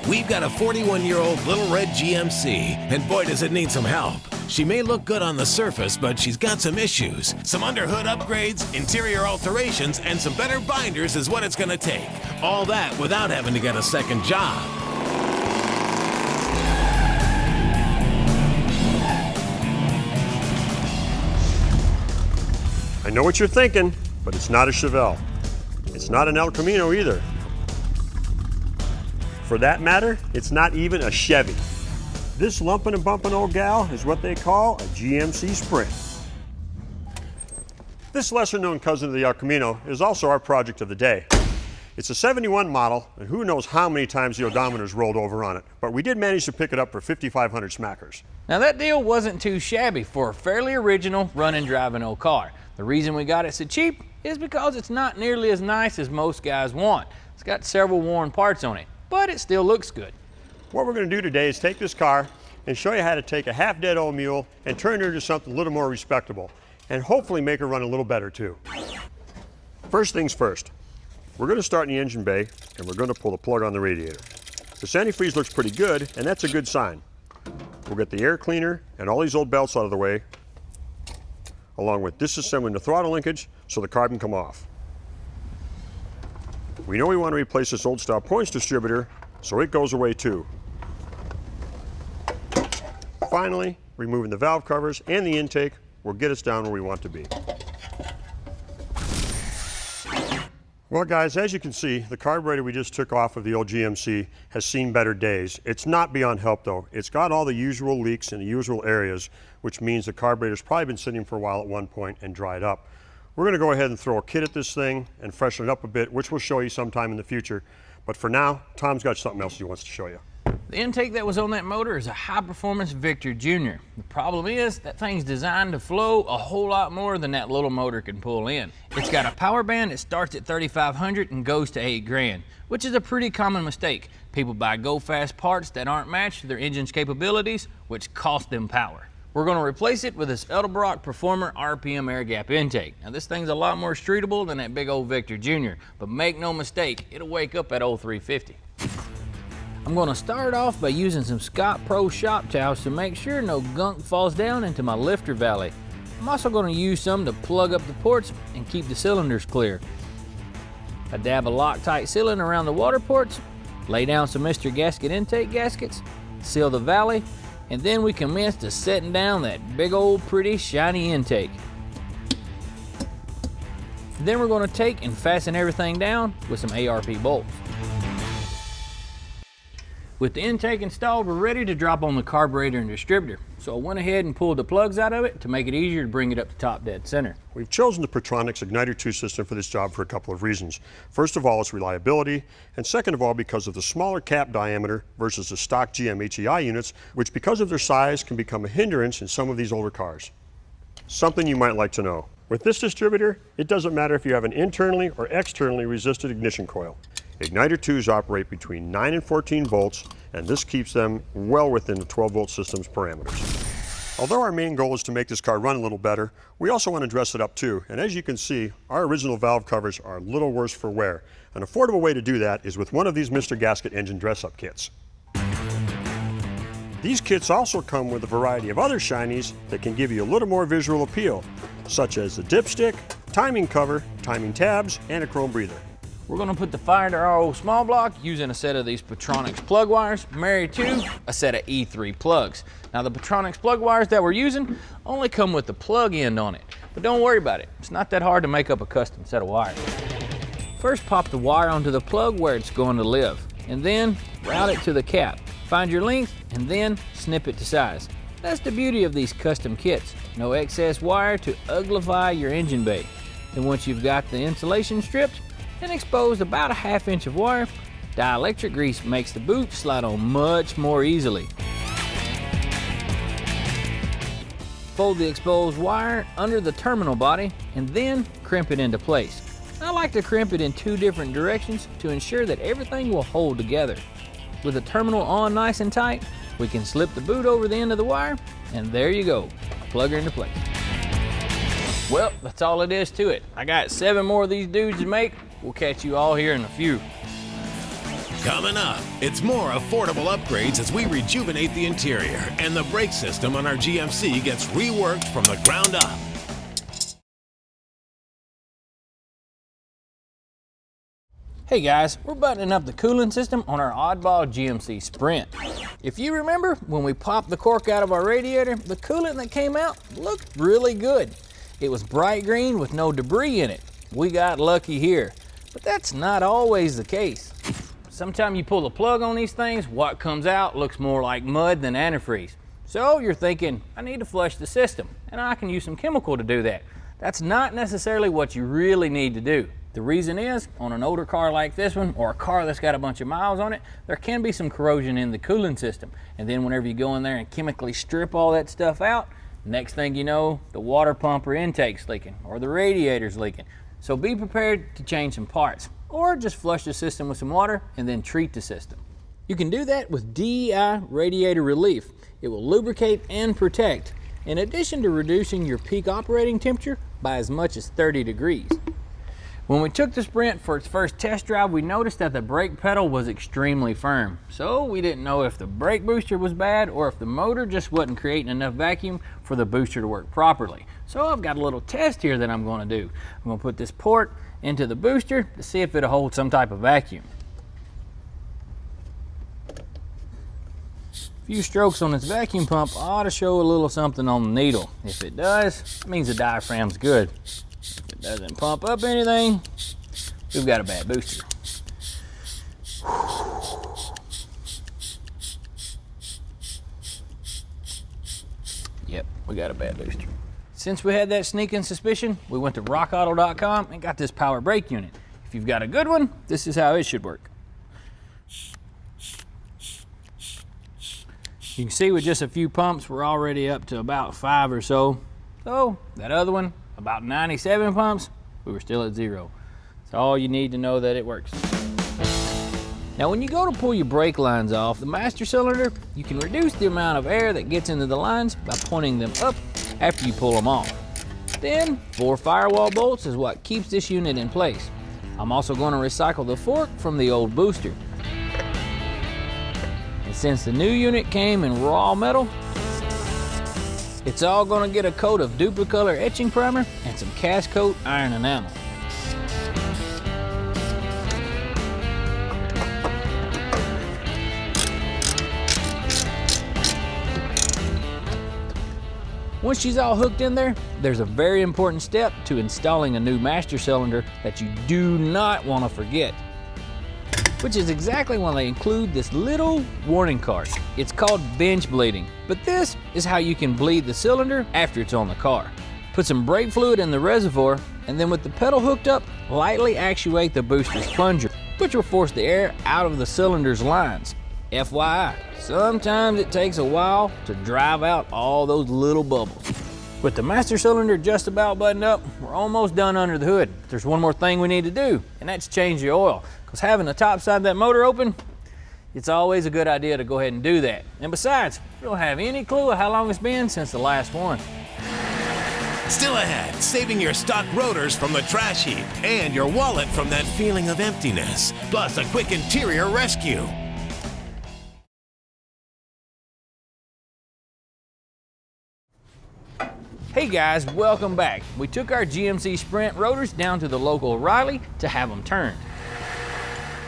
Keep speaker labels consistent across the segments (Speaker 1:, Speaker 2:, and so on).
Speaker 1: We've got a 41-year-old little red GMC, and boy does it need some help. She may look good on the surface, but she's got some issues. Some underhood upgrades, interior alterations, and some better binders is what it's gonna take. All that without having to get a second job.
Speaker 2: I know what you're thinking, but it's not a Chevelle. It's not an El Camino either. For that matter, it's not even a Chevy. This lumping and bumping old gal is what they call a GMC Sprint. This lesser known cousin of the El Camino is also our project of the day. It's a 71 model, and who knows how many times the odometer's rolled over on it, but we did manage to pick it up for 5,500 smackers.
Speaker 3: Now that deal wasn't too shabby for a fairly original run and driving old car. The reason we got it so cheap is because it's not nearly as nice as most guys want. It's got several worn parts on it, but it still looks good.
Speaker 2: What we're going to do today is take this car and show you how to take a half-dead old mule and turn her into something a little more respectable, and hopefully make her run a little better too. First things first, we're going to start in the engine bay and we're going to pull the plug on the radiator. The antifreeze looks pretty good, and that's a good sign. We'll get the air cleaner and all these old belts out of the way, along with disassembling the throttle linkage so the car can come off. We know we want to replace this old style points distributor, so it goes away too. Finally, removing the valve covers and the intake will get us down where we want to be. Well guys, as you can see, the carburetor we just took off of the old GMC has seen better days. It's not beyond help though. It's got all the usual leaks in the usual areas, which means the carburetor's probably been sitting for a while at one point and dried up. We're going to go ahead and throw a kit at this thing and freshen it up a bit, which we'll show you sometime in the future. But for now, Tom's got something else he wants to show you.
Speaker 3: The intake that was on that motor is a high-performance Victor Jr. The problem is that thing's designed to flow a whole lot more than that little motor can pull in. It's got a power band that starts at 3,500 and goes to 8 grand, which is a pretty common mistake. People buy go-fast parts that aren't matched to their engine's capabilities, which cost them power. We're going to replace it with this POWERBLOCK Performer RPM air gap intake. Now this thing's a lot more streetable than that big old Victor Jr., but make no mistake, it'll wake up that old 350. I'm going to start off by using some Scott Pro shop towels to make sure no gunk falls down into my lifter valley. I'm also going to use some to plug up the ports and keep the cylinders clear. I dab a Loctite sealant around the water ports, lay down some Mr. Gasket intake gaskets, seal the valley, and then we commence to setting down that big old pretty shiny intake. Then we're going to take and fasten everything down with some ARP bolts. With the intake installed, we're ready to drop on the carburetor and distributor. So I went ahead and pulled the plugs out of it to make it easier to bring it up to top dead center.
Speaker 2: We've chosen the Pertronix Igniter 2 system for this job for a couple of reasons. First of all, its reliability, and second of all, because of the smaller cap diameter versus the stock GM HEI units, which because of their size can become a hindrance in some of these older cars. Something you might like to know. With this distributor, it doesn't matter if you have an internally or externally resisted ignition coil. Igniter 2s operate between 9 and 14 volts, and this keeps them well within the 12-volt system's parameters. Although our main goal is to make this car run a little better, we also want to dress it up too. And as you can see, our original valve covers are a little worse for wear. An affordable way to do that is with one of these Mr. Gasket engine dress-up kits. These kits also come with a variety of other shinies that can give you a little more visual appeal, such as the dipstick, timing cover, timing tabs, and a chrome breather.
Speaker 3: We're going to put the fire to our old small block using a set of these Pertronix plug wires married to a set of E3 plugs. Now the Pertronix plug wires that we're using only come with the plug end on it, but don't worry about it. It's not that hard to make up a custom set of wires. First pop the wire onto the plug where it's going to live, and then route it to the cap. Find your length and then snip it to size. That's the beauty of these custom kits. No excess wire to uglify your engine bay. Then once you've got the insulation stripped and exposed about a ½ inch of wire, dielectric grease makes the boot slide on much more easily. Fold the exposed wire under the terminal body and then crimp it into place. I like to crimp it in 2 different directions to ensure that everything will hold together. With the terminal on nice and tight, we can slip the boot over the end of the wire, and there you go, plug her into place. Well, that's all it is to it. I got 7 more of these dudes to make. We'll catch you all here in a few.
Speaker 1: Coming up, it's more affordable upgrades as we rejuvenate the interior and the brake system on our GMC gets reworked from the ground up.
Speaker 3: Hey guys, we're buttoning up the cooling system on our oddball GMC Sprint. If you remember, when we popped the cork out of our radiator, the coolant that came out looked really good. It was bright green with no debris in it. We got lucky here, but that's not always the case. Sometimes you pull the plug on these things, what comes out looks more like mud than antifreeze. So you're thinking, I need to flush the system, and I can use some chemical to do that. That's not necessarily what you really need to do. The reason is, on an older car like this one, or a car that's got a bunch of miles on it, there can be some corrosion in the cooling system. And then whenever you go in there and chemically strip all that stuff out, next thing you know, the water pump or intake's leaking, or the radiator's leaking. So be prepared to change some parts, or just flush the system with some water and then treat the system. You can do that with DEI Radiator Relief. It will lubricate and protect, in addition to reducing your peak operating temperature by as much as 30 degrees. When we took the Sprint for its first test drive, we noticed that the brake pedal was extremely firm. So we didn't know if the brake booster was bad or if the motor just wasn't creating enough vacuum for the booster to work properly. So I've got a little test here that I'm going to do. I'm going to put this port into the booster to see if it'll hold some type of vacuum. A few strokes on this vacuum pump ought to show a little something on the needle. If it does, it means the diaphragm's good. If it doesn't pump up anything, we've got a bad booster. Yep, we got a bad booster. Since we had that sneaking suspicion, we went to rockauto.com and got this power brake unit. If you've got a good one, this is how it should work. You can see with just a few pumps, we're already up to about 5 or so. So that other one, about 97 pumps, we were still at 0. That's all you need to know that it works. Now when you go to pull your brake lines off the master cylinder, you can reduce the amount of air that gets into the lines by pointing them up after you pull them off. Then 4 firewall bolts is what keeps this unit in place. I'm also going to recycle the fork from the old booster. And since the new unit came in raw metal, it's all going to get a coat of duplicolor etching primer and some cast coat iron enamel. Once she's all hooked in there, there's a very important step to installing a new master cylinder that you do not want to forget, which is exactly when they include this little warning card. It's called binge bleeding, but this is how you can bleed the cylinder after it's on the car. Put some brake fluid in the reservoir, and then with the pedal hooked up, lightly actuate the booster's plunger, which will force the air out of the cylinder's lines. FYI, sometimes it takes a while to drive out all those little bubbles. With the master cylinder just about buttoned up, we're almost done under the hood. There's one more thing we need to do, and that's change the oil. Because having the top side of that motor open, it's always a good idea to go ahead and do that. And besides, we don't have any clue of how long it's been since the last one.
Speaker 1: Still ahead, saving your stock rotors from the trash heap and your wallet from that feeling of emptiness, plus a quick interior rescue.
Speaker 3: Hey guys, welcome back. We took our GMC Sprint rotors down to the local O'Reilly to have them turned.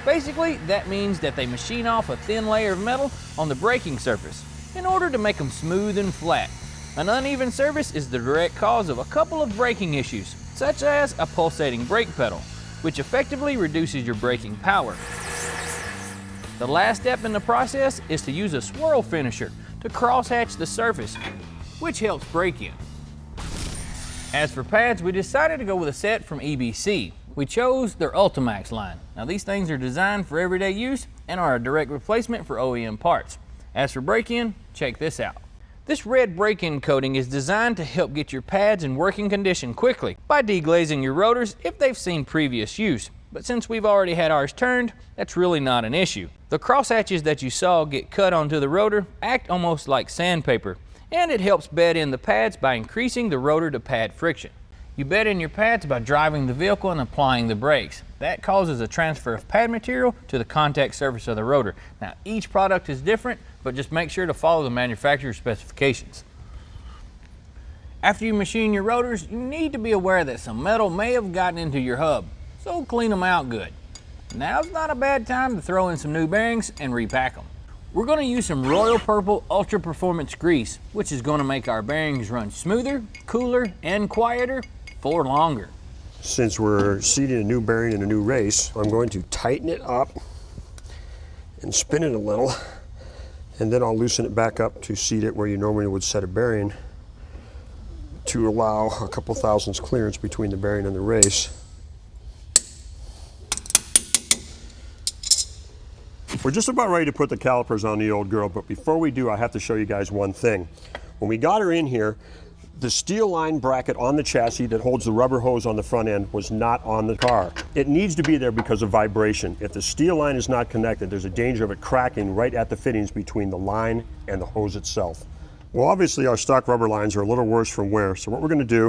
Speaker 3: Basically, that means that they machine off a thin layer of metal on the braking surface in order to make them smooth and flat. An uneven surface is the direct cause of a couple of braking issues, such as a pulsating brake pedal, which effectively reduces your braking power. The last step in the process is to use a swirl finisher to crosshatch the surface, which helps brake in. As for pads, we decided to go with a set from EBC. We chose their Ultimax line. Now these things are designed for everyday use and are a direct replacement for OEM parts. As for break-in, check this out. This red break-in coating is designed to help get your pads in working condition quickly by deglazing your rotors if they've seen previous use. But since we've already had ours turned, that's really not an issue. The crosshatches that you saw get cut onto the rotor act almost like sandpaper, and it helps bed in the pads by increasing the rotor to pad friction. You bed in your pads by driving the vehicle and applying the brakes. That causes a transfer of pad material to the contact surface of the rotor. Now, each product is different, but just make sure to follow the manufacturer's specifications. After you machine your rotors, you need to be aware that some metal may have gotten into your hub, so clean them out good. Now's not a bad time to throw in some new bearings and repack them. We're going to use some Royal Purple Ultra Performance grease, which is going to make our bearings run smoother, cooler, and quieter for longer.
Speaker 2: Since we're seating a new bearing in a new race, I'm going to tighten it up and spin it a little, and then I'll loosen it back up to seat it where you normally would set a bearing to allow a couple thousandths clearance between the bearing and the race. We're just about ready to put the calipers on the old girl, but before we do, I have to show you guys one thing. When we got her in here, the steel line bracket on the chassis that holds the rubber hose on the front end was not on the car. It needs to be there because of vibration. If the steel line is not connected, there's a danger of it cracking right at the fittings between the line and the hose itself. Well, obviously our stock rubber lines are a little worse from wear, so what we're going to do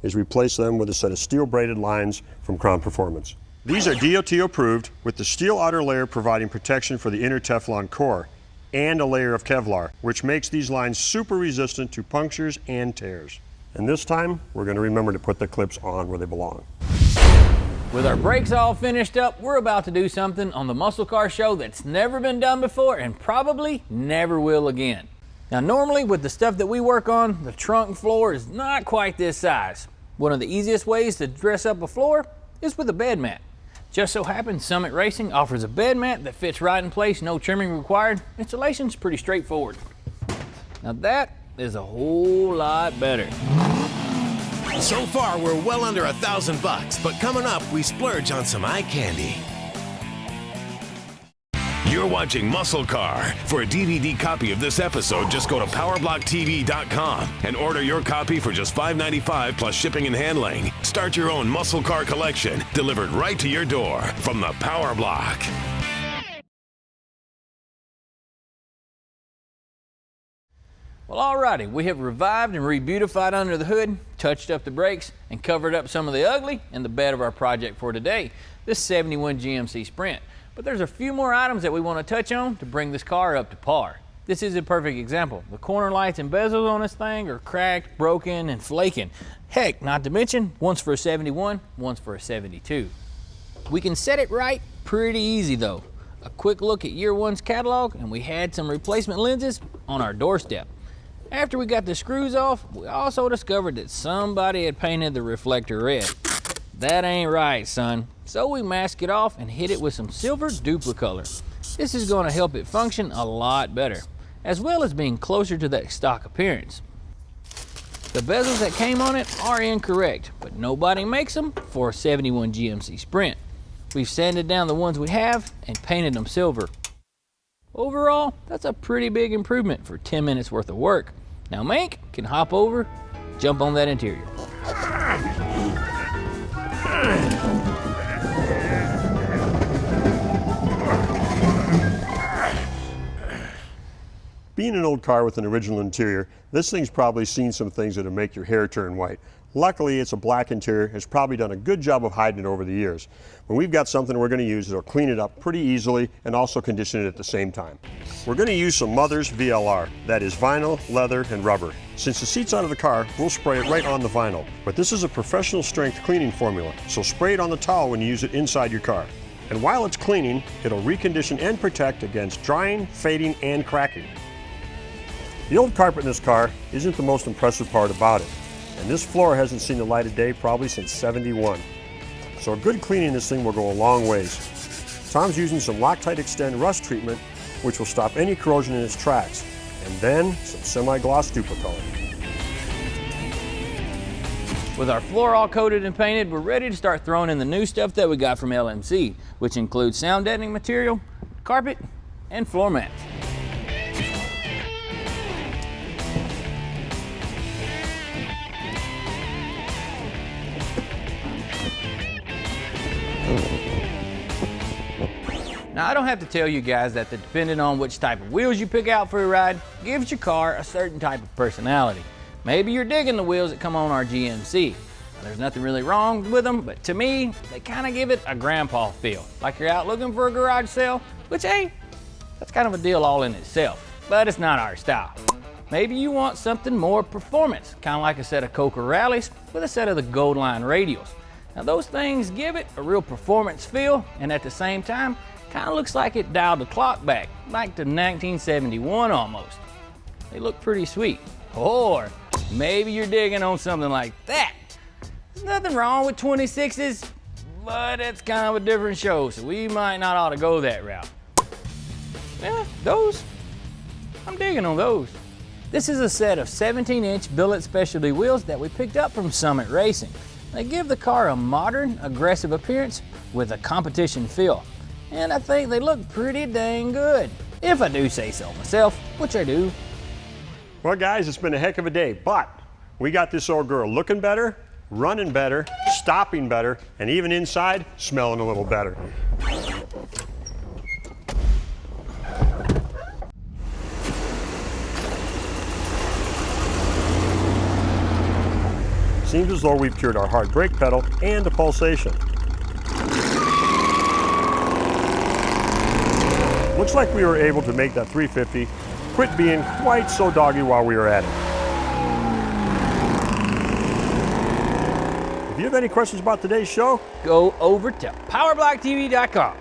Speaker 2: is replace them with a set of steel braided lines from Crown Performance. These are DOT approved, with the steel outer layer providing protection for the inner Teflon core and a layer of Kevlar, which makes these lines super resistant to punctures and tears. And this time, we're going to remember to put the clips on where they belong.
Speaker 3: With our brakes all finished up, we're about to do something on the MuscleCar show that's never been done before and probably never will again. Now, normally with the stuff that we work on, the trunk floor is not quite this size. One of the easiest ways to dress up a floor is with a bed mat. Just so happens Summit Racing offers a bed mat that fits right in place, no trimming required. Installation's pretty straightforward. Now that is a whole lot better.
Speaker 1: So far, we're well under $1,000, but coming up, we splurge on some eye candy. You're watching MuscleCar. For a DVD copy of this episode, just go to PowerBlockTV.com and order your copy for just $5.95 plus shipping and handling. Start your own MuscleCar collection, delivered right to your door from the PowerBlock.
Speaker 3: Well, alrighty, we have revived and re-beautified under the hood, touched up the brakes, and covered up some of the ugly in the bed of our project for today, this 71 GMC Sprint. But there's a few more items that we want to touch on to bring this car up to par. This is a perfect example. The corner lights and bezels on this thing are cracked, broken, and flaking. Heck, not to mention, one's for a 71, one's for a 72. We can set it right pretty easy though. A quick look at year one's catalog, and we had some replacement lenses on our doorstep. After we got the screws off, we also discovered that somebody had painted the reflector red. That ain't right, son. So we masked it off and hit it with some silver duplicolor. This is going to help it function a lot better, as well as being closer to that stock appearance. The bezels that came on it are incorrect, but nobody makes them for a 71 GMC Sprint. We've sanded down the ones we have and painted them silver. Overall, that's a pretty big improvement for 10 minutes worth of work. Now Mank can hop over, jump on that interior.
Speaker 2: Being an old car with an original interior, this thing's probably seen some things that'll make your hair turn white. Luckily, it's a black interior. It's probably done a good job of hiding it over the years. When we've got something we're going to use, it'll clean it up pretty easily and also condition it at the same time. We're going to use some Mother's VLR. That is vinyl, leather, and rubber. Since the seat's out of the car, we'll spray it right on the vinyl. But this is a professional strength cleaning formula, so spray it on the towel when you use it inside your car. And while it's cleaning, it'll recondition and protect against drying, fading, and cracking. The old carpet in this car isn't the most impressive part about it. And this floor hasn't seen the light of day probably since '71. So a good cleaning of this thing will go a long ways. Tom's using some Loctite Extend rust treatment, which will stop any corrosion in its tracks. And then some semi-gloss duplicolor.
Speaker 3: With our floor all coated and painted, we're ready to start throwing in the new stuff that we got from LMC, which includes sound deadening material, carpet, and floor mats. Now, I don't have to tell you guys that depending on which type of wheels you pick out for a ride, gives your car a certain type of personality. Maybe you're digging the wheels that come on our GMC. There's nothing really wrong with them, but to me, they kind of give it a grandpa feel. Like you're out looking for a garage sale, which hey, that's kind of a deal all in itself, but it's not our style. Maybe you want something more performance, kind of like a set of Coca Rallies with a set of the Gold Line radials. Now those things give it a real performance feel, and at the same time, kind of looks like it dialed the clock back, like to 1971 almost. They look pretty sweet. Or maybe you're digging on something like that. There's nothing wrong with 26s, but it's kind of a different show, so we might not ought to go that route. Yeah, those, I'm digging on those. This is a set of 17-inch billet specialty wheels that we picked up from Summit Racing. They give the car a modern, aggressive appearance with a competition feel. And I think they look pretty dang good, if I do say so myself, which I do.
Speaker 2: Well guys, it's been a heck of a day, but we got this old girl looking better, running better, stopping better, and even inside, smelling a little better. Seems as though we've cured our hard brake pedal and the pulsation. Looks like we were able to make that 350 quit being quite so doggy while we were at it. If you have any questions about today's show,
Speaker 3: Go over to PowerBlockTV.com.